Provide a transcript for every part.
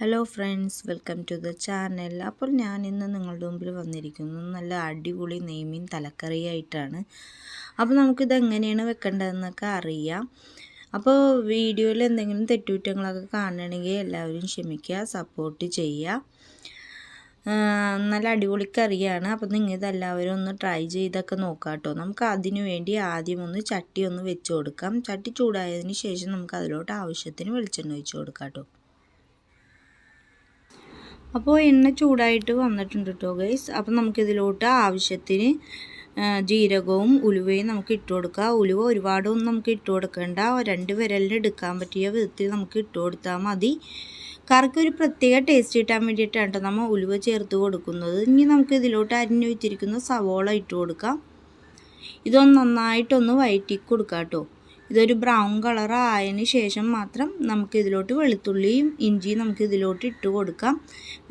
Hello friends, welcome to the channel. അപ്പോൾ ഞാൻ ഇന്ന് നിങ്ങളുടെ മുമ്പിൽ വന്നിരിക്കുന്നത് നല്ല അടിപൊളി നെയ്മീൻ തലക്കറിയായിട്ടാണ്. അപ്പോൾ നമുക്കിത് എങ്ങനെയാണ് വെക്കേണ്ടതെന്നൊക്കെ അറിയാം. അപ്പോൾ വീഡിയോയിൽ എന്തെങ്കിലും തെറ്റുകുറ്റങ്ങളൊക്കെ കാണണമെങ്കിൽ എല്ലാവരും ക്ഷമിക്കുക, സപ്പോർട്ട് ചെയ്യുക. നല്ല അടിപൊളി കറിയാണ്. അപ്പോൾ നിങ്ങൾ ഇതെല്ലാവരും ഒന്ന് ട്രൈ ചെയ്തൊക്കെ നോക്കാം കേട്ടോ. നമുക്ക് അതിനു വേണ്ടി ആദ്യം ഒന്ന് ചട്ടി ഒന്ന് വെച്ച് കൊടുക്കാം. ചട്ടി ചൂടായതിന് ശേഷം നമുക്ക് അതിലോട്ട് ആവശ്യത്തിന് വെളിച്ചെണ്ണ ഒഴിച്ച് കൊടുക്കാം കേട്ടോ. അപ്പോൾ എണ്ണ ചൂടായിട്ട് വന്നിട്ടുണ്ട് കേട്ടോ ഗൈസ്. അപ്പോൾ നമുക്കിതിലോട്ട് ആവശ്യത്തിന് ജീരകവും ഉലുവയും നമുക്ക് ഇട്ട് കൊടുക്കാം. ഉലുവ ഒരുപാടൊന്നും നമുക്ക് ഇട്ട് കൊടുക്കേണ്ട, 2 വിരലിന് എടുക്കാൻ പറ്റിയ വിധത്തിൽ നമുക്ക് ഇട്ട് കൊടുത്താൽ മതി. കറിക്ക് ഒരു പ്രത്യേക ടേസ്റ്റ് കിട്ടാൻ വേണ്ടിയിട്ടാണ് കേട്ടോ നമ്മൾ ഉലുവ ചേർത്ത് കൊടുക്കുന്നത്. ഇനി നമുക്ക് ഇതിലോട്ട് അരിഞ്ഞു വെച്ചിരിക്കുന്ന സവോള ഇട്ട് കൊടുക്കാം. ഇതൊന്ന് നന്നായിട്ടൊന്ന് വഴറ്റി കൊടുക്കാം കേട്ടോ. ഇതൊരു ബ്രൗൺ കളർ ആയതിന് ശേഷം മാത്രം നമുക്ക് ഇതിലോട്ട് വെളുത്തുള്ളിയും ഇഞ്ചിയും നമുക്ക് ഇതിലോട്ട് ഇട്ട് കൊടുക്കാം.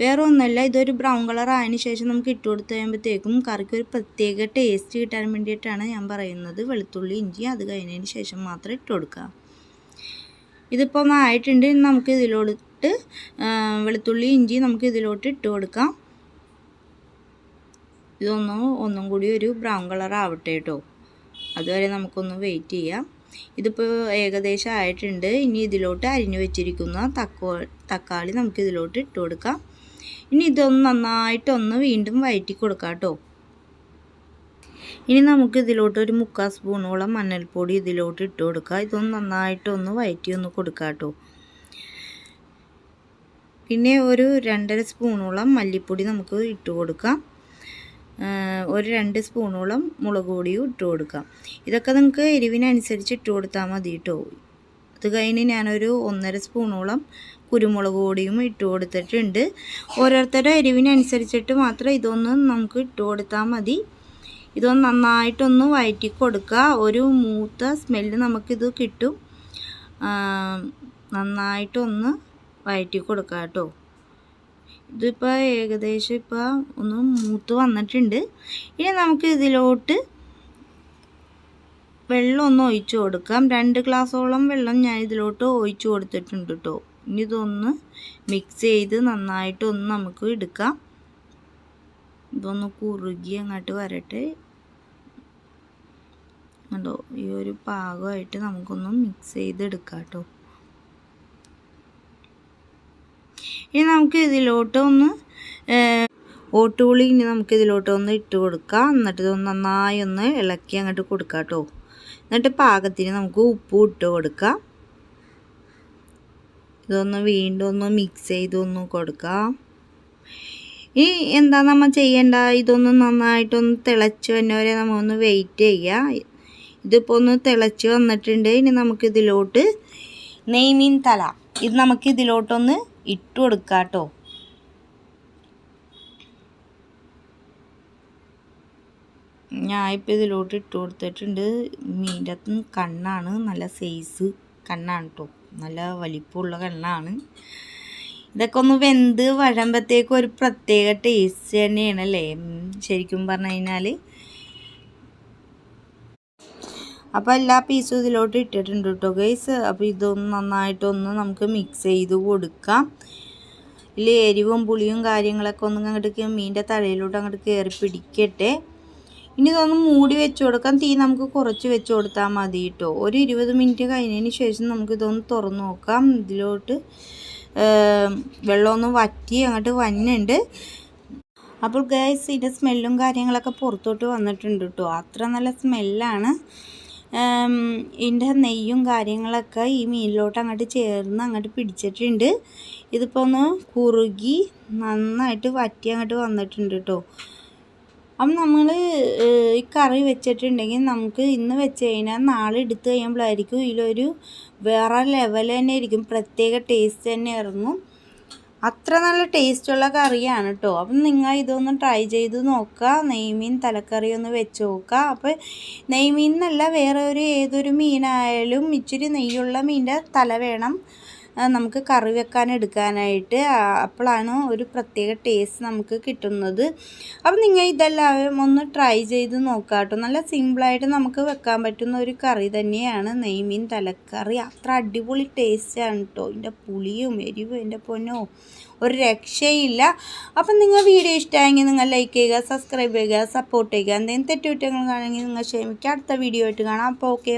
വേറെ ഒന്നുമല്ല, ഇതൊരു ബ്രൗൺ കളർ ആയതിന് ശേഷം നമുക്ക് ഇട്ട് കൊടുത്ത് കഴിയുമ്പോഴത്തേക്കും കറിക്ക് ഒരു പ്രത്യേക ടേസ്റ്റ് കിട്ടാൻ വേണ്ടിയിട്ടാണ് ഞാൻ പറയുന്നത്. വെളുത്തുള്ളി ഇഞ്ചി അത് കഴിഞ്ഞതിന് ശേഷം മാത്രം ഇട്ട് കൊടുക്കാം. ഇതിപ്പോൾ ഒന്ന് ആയിട്ടുണ്ട്. നമുക്ക് ഇതിലോട്ട് വെളുത്തുള്ളി ഇഞ്ചി നമുക്ക് ഇതിലോട്ട് ഇട്ട് കൊടുക്കാം. ഒന്നും കൂടി ഒരു ബ്രൗൺ കളർ ആവട്ടെ കേട്ടോ. അതുവരെ നമുക്കൊന്ന് വെയിറ്റ് ചെയ്യാം. ഇതിപ്പോൾ ഏകദേശം ആയിട്ടുണ്ട്. ഇനി ഇതിലോട്ട് അരിഞ്ഞു വെച്ചിരിക്കുന്ന തക്കാളി നമുക്ക് ഇതിലോട്ട് ഇട്ട് കൊടുക്കാം. ഇനി ഇതൊന്ന് നന്നായിട്ടൊന്ന് വീണ്ടും വഴറ്റി കൊടുക്കാം കേട്ടോ. ഇനി നമുക്ക് ഇതിലോട്ട് ഒരു 3/4 സ്പൂണോളം മഞ്ഞൾപ്പൊടി ഇതിലോട്ട് ഇട്ട് കൊടുക്കാം. ഇതൊന്ന് നന്നായിട്ടൊന്ന് വഴറ്റി ഒന്ന് കൊടുക്കാം കേട്ടോ. പിന്നെ ഒരു 2.5 സ്പൂണോളം മല്ലിപ്പൊടി നമുക്ക് ഇട്ട് കൊടുക്കാം. ഒരു 2 സ്പൂണോളം മുളക് പൊടിയും ഇട്ട് കൊടുക്കാം. ഇതൊക്കെ നിങ്ങൾക്ക് എരിവിനനുസരിച്ച് ഇട്ട് കൊടുത്താൽ മതി കേട്ടോ. അത് കഴിഞ്ഞ് ഞാനൊരു 1.5 സ്പൂണോളം കുരുമുളക് പൊടിയും ഇട്ട് കൊടുത്തിട്ടുണ്ട്. ഓരോരുത്തരുടെ എരിവിനനുസരിച്ചിട്ട് മാത്രം ഇതൊന്ന് നമുക്ക് ഇട്ട് കൊടുത്താൽ മതി. ഇതൊന്ന് നന്നായിട്ടൊന്ന് വഴറ്റി കൊടുക്കുക. ഒരു മൂത്ത സ്മെല്ല് നമുക്കിത് കിട്ടും. നന്നായിട്ടൊന്ന് വഴറ്റി കൊടുക്കുക കേട്ടോ. ഇതിപ്പോൾ ഏകദേശം ഇപ്പോൾ ഒന്ന് മൂത്ത് വന്നിട്ടുണ്ട്. ഇനി നമുക്ക് ഇതിലോട്ട് വെള്ളം ഒന്ന് ഒഴിച്ച് കൊടുക്കാം. 2 ഗ്ലാസോളം വെള്ളം ഞാൻ ഇതിലോട്ട് ഒഴിച്ച് കൊടുത്തിട്ടുണ്ട് കേട്ടോ. ഇനി ഇതൊന്ന് മിക്സ് ചെയ്ത് നന്നായിട്ടൊന്ന് നമുക്ക് എടുക്കാം. ഇതൊന്ന് കുറുകി അങ്ങോട്ട് വരട്ടെ. കണ്ടോ, ഈ ഒരു പാകമായിട്ട് നമുക്കൊന്ന് മിക്സ് ചെയ്തെടുക്കാം കേട്ടോ. ഇനി നമുക്ക് ഇതിലോട്ടൊന്ന് ഓട്ടുപുളി ഇനി നമുക്ക് ഇതിലോട്ടൊന്ന് ഇട്ട് കൊടുക്കാം. എന്നിട്ട് ഇതൊന്ന് നന്നായി ഒന്ന് ഇളക്കി അങ്ങോട്ട് കൊടുക്കാം കേട്ടോ. എന്നിട്ട് പാകത്തിന് നമുക്ക് ഉപ്പും ഇട്ട് കൊടുക്കാം. ഇതൊന്ന് വീണ്ടും ഒന്ന് മിക്സ് ചെയ്തൊന്ന് കൊടുക്കാം. ഇനി എന്താ നമ്മൾ ചെയ്യേണ്ട, ഇതൊന്ന് നന്നായിട്ടൊന്ന് തിളച്ച് വന്നവരെ നമ്മളൊന്ന് വെയിറ്റ് ചെയ്യുക. ഇതിപ്പോൾ ഒന്ന് തിളച്ച് വന്നിട്ടുണ്ട്. ഇനി നമുക്കിതിലോട്ട് നെയ്മീൻ തല ഇത് നമുക്ക് ഇതിലോട്ടൊന്ന് ഇട്ട് കൊടുക്കാം കേട്ടോ. ഞാൻ ഇപ്പോൾ ഇതിലോട്ട് ഇട്ട് കൊടുത്തിട്ടുണ്ട്. മീൻ്റെ അകത്ത് കണ്ണാണ്, നല്ല സൈസ് കണ്ണാണ് കേട്ടോ. നല്ല വലിപ്പമുള്ള കണ്ണാണ്. ഇതൊക്കെ ഒന്ന് വെന്ത് വഴുമ്പോഴത്തേക്കും ഒരു പ്രത്യേക ടേസ്റ്റ് തന്നെയാണല്ലേ ശരിക്കും പറഞ്ഞു കഴിഞ്ഞാൽ. അപ്പോൾ എല്ലാ പീസും ഇതിലോട്ട് ഇട്ടിട്ടുണ്ട് കേട്ടോ ഗൈസ്. അപ്പോൾ ഇതൊന്ന് നന്നായിട്ടൊന്ന് നമുക്ക് മിക്സ് ചെയ്ത് കൊടുക്കാം. ഇതിൽ എരിവും പുളിയും കാര്യങ്ങളൊക്കെ ഒന്നും അങ്ങോട്ട് മീൻ്റെ തലയിലോട്ട് അങ്ങോട്ട് കയറി പിടിക്കട്ടെ. ഇനി ഇതൊന്ന് മൂടി വെച്ച് കൊടുക്കാം. തീ നമുക്ക് കുറച്ച് വെച്ച് കൊടുത്താൽ മതി കേട്ടോ. ഒരു 20 മിനിറ്റ് കഴിഞ്ഞതിന് ശേഷം നമുക്കിതൊന്ന് തുറന്ന് നോക്കാം. ഇതിലോട്ട് വെള്ളമൊന്ന് വറ്റി അങ്ങോട്ട് വന്നുണ്ട്. അപ്പോൾ ഗൈസ് ഇതിൻ്റെ സ്മെല്ലും കാര്യങ്ങളൊക്കെ പുറത്തോട്ട് വന്നിട്ടുണ്ട് കേട്ടോ. അത്ര നല്ല സ്മെല്ലാണ്. ഇതിൻ്റെ നെയ്യും കാര്യങ്ങളൊക്കെ ഈ മീനിലോട്ട് അങ്ങോട്ട് ചേർന്ന് അങ്ങോട്ട് പിടിച്ചിട്ടുണ്ട്. ഇതിപ്പോൾ ഒന്ന് കുറുകി നന്നായിട്ട് വറ്റി അങ്ങോട്ട് വന്നിട്ടുണ്ട് കേട്ടോ. അപ്പം നമ്മൾ ഈ കറി വെച്ചിട്ടുണ്ടെങ്കിൽ നമുക്ക് ഇന്ന് വെച്ച് കഴിഞ്ഞാൽ നാളെ എടുത്ത് കഴിയുമ്പോഴായിരിക്കും ഇതിലൊരു വേറെ ലെവൽ തന്നെ ആയിരിക്കും, പ്രത്യേക ടേസ്റ്റ് തന്നെ ഇറങ്ങും. അത്ര നല്ല ടേസ്റ്റുള്ള കറിയാണ് കേട്ടോ. അപ്പം നിങ്ങൾ ഇതൊന്ന് ട്രൈ ചെയ്ത് നോക്കുക. നെയ്മീൻ തലക്കറി ഒന്ന് വെച്ച് നോക്കുക. അപ്പോൾ നെയ്മീൻ എന്നല്ല, വേറെ ഏതൊരു മീനായാലും ഇച്ചിരി നെയ്യുള്ള മീൻ്റെ തല വേണം. നമുക്ക് കറി വെക്കാൻ എടുക്കാനായിട്ട്. അപ്പോഴാണ് ഒരു പ്രത്യേക ടേസ്റ്റ് നമുക്ക് കിട്ടുന്നത്. അപ്പം നിങ്ങൾ ഇതെല്ലാവരും ഒന്ന് ട്രൈ ചെയ്ത് നോക്കാം കേട്ടോ. നല്ല സിമ്പിളായിട്ട് നമുക്ക് വെക്കാൻ പറ്റുന്ന ഒരു കറി തന്നെയാണ് നെയ്മീൻ തലക്കറി. അത്ര അടിപൊളി ടേസ്റ്റാണ് കേട്ടോ. ഇതിൻ്റെ പുളിയും എരിവും എൻ്റെ പൊന്നോ ഒരു രക്ഷയില്ല. അപ്പം നിങ്ങൾ വീഡിയോ ഇഷ്ടമായെങ്കിൽ നിങ്ങൾ ലൈക്ക് ചെയ്യുക, സബ്സ്ക്രൈബ് ചെയ്യുക, സപ്പോർട്ട് ചെയ്യുക. എന്തെങ്കിലും തെറ്റുകുറ്റങ്ങൾ കാണുമെങ്കിൽ നിങ്ങൾ ക്ഷമിക്കുക. അടുത്ത വീഡിയോ ആയിട്ട് കാണാം. അപ്പോൾ ഓക്കെ.